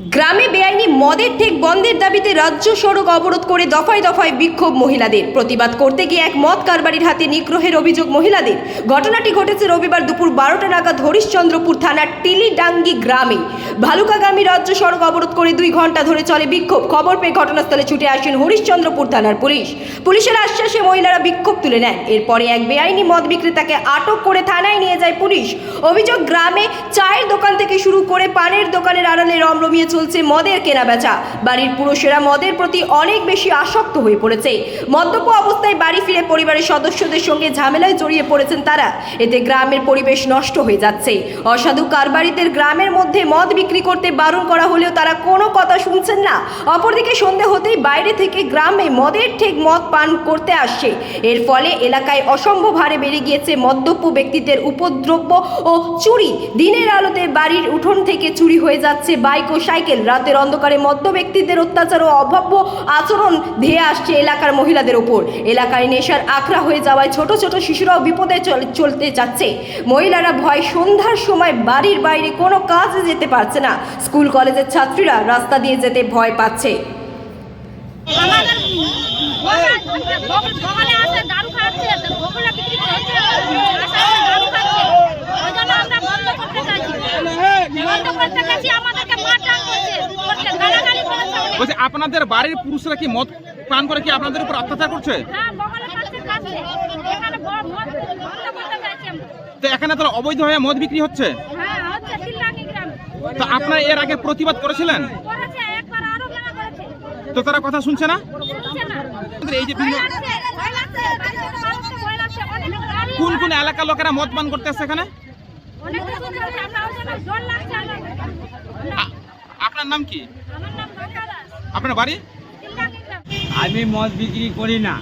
গ্রামে বেআইনি মদের ঠেক বন্ধের দাবিতে রাজ্য সড়ক অবরোধ করে দফায় দফায় বিক্ষোভ মহিলাদের। প্রতিবাদ করতে গিয়ে এক মদ কারবারির হাতে নিগ্রহের অভিযোগ মহিলাদের। ঘটনাটি ঘটেছে রবিবার দুপুর 12টা নাগাদ হরিশ্চন্দ্রপুর থানার টিলিডাঙ্গি গ্রামে। ভালুকাগামী রাজ্য সড়ক অবরোধ করে 2 ঘন্টা ধরে চলে বিক্ষোভ। খবর পেয়ে ঘটনাস্থলে ছুটে আসেন হরিশ্চন্দ্রপুর থানার পুলিশ। পুলিশের আশ্বাসে মহিলারা বিক্ষোভ তুলে নেন। এরপরে এক বেআইনি মদ বিক্রেতাকে আটক করে থানায় নিয়ে যায় পুলিশ। অভিযোগ, গ্রামে চায়ের দোকান থেকে শুরু করে পানের দোকানের আড়ালে রমরমিয়ে চলছে মদের কেনাবেচা। বাড়ির পুরুষেরা মদের প্রতি অনেক বেশি আসক্ত হয়ে পড়েছে। মদ্যপ অবস্থায় বাড়ি ফিরে পরিবারের সদস্যদের সঙ্গে ঝামেলায় জড়িয়ে পড়েছেন তারা। এতে গ্রামের পরিবেশ নষ্ট হয়ে যাচ্ছে। অসাধু কারবারিদের গ্রামের মধ্যে মদ বিক্রি করতে বারণ করা হলেও তারা কোনো কথা শুনছেন না। অপরদিকে সন্ধে হতেই বাইরে থেকে গ্রামে মদের ঠেক মদ পান করতে আসছে। এর ফলে এলাকায় অসম্ভব হারে বেড়ে গিয়েছে মদ্যপ ব্যক্তিদের উপদ্রব ও চুরি। দিনের আলোতে বাড়ির উঠোন থেকে চুরি হয়ে যাচ্ছে বাইক ও সাইকেল। রাতের অন্ধকারে মদ্য ব্যক্তিদের অত্যাচার ও অভব্য আচরণ ধেয়ে আসছে এলাকার মহিলাদের উপর। এলাকায় নেশার আখড়া হয়ে যাওয়ায় ছোট ছোট শিশুরাও বিপদে চলতে যাচ্ছে। মহিলারা ভয় সন্ধ্যার সময় বাড়ির বাইরে কোনো কাজে যেতে পারছে না। স্কুল কলেজের ছাত্রীরা রাস্তা দিয়ে যেতে ভয় পাচ্ছে। আপনাদের বাড়ির পুরুষরা কি মদ পান করে কি আপনাদের উপর অত্যাচার করছে? তো এখানে তো অবৈধভাবে মদ বিক্রি হচ্ছে। তো আপনারা এর আগে প্রতিবাদ করেছিলেন? তো তারা কথা শুনছে না। এই যে কোন কোন এলাকার লোকেরা মদ পান করতে আসছে এখানে? আপনার নাম কি? আপনার বাড়ি? আমি মদ বিক্রি করি না,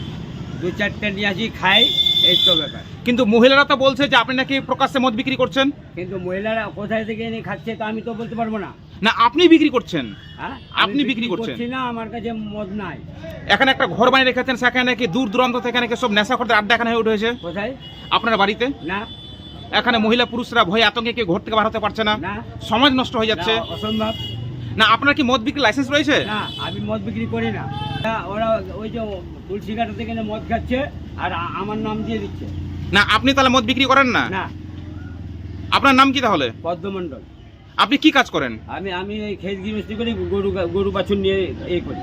2-4টা নিয়ে আসি খাই, এই তো ব্যাপার। কিন্তু মহিলারা তো বলছে যে আপনি নাকি প্রকাশ্যে মদ বিক্রি করছেন। কিন্তু মহিলারা কোথায় থেকে এনে খাচ্ছে তো আমি তো বলতে পারবো না। না, আপনি বিক্রি করছেন। হ্যাঁ, আপনি বিক্রি করছেন না, আমার কাছে মদ নাই। এখানে একটা ঘর বানিয়ে রেখেছেন, সেখানে নাকি দূর দূরান্ত থেকে নাকি সব নেশাখোরদের আড্ডা এখানে হয়ে উঠেছে। কোথায়? আপনার বাড়িতে? না, এখানে মহিলা পুরুষরা ভয়ে আতঙ্কে কেউ ঘর থেকে বার হতে পারছে না, সমাজ নষ্ট হয়ে যাচ্ছে। অসম্ভব। না, আপনার কি মদ বিক্রি লাইসেন্স রয়েছে? না, আমি মদ বিক্রি করি না। ওরা ওই যে তুলসী ঘাটা থেকে মদ খাচ্ছে আর আমার নাম দিয়ে দিচ্ছে। না, আপনি তাহলে মদ বিক্রি করেন না? না। আপনার নাম কি তাহলে? পদ্মমণ্ডল। আপনি কি কাজ করেন? আমি এই ক্ষেত গৃহস্থী করি, গরু বাছুর নিয়ে এই করি।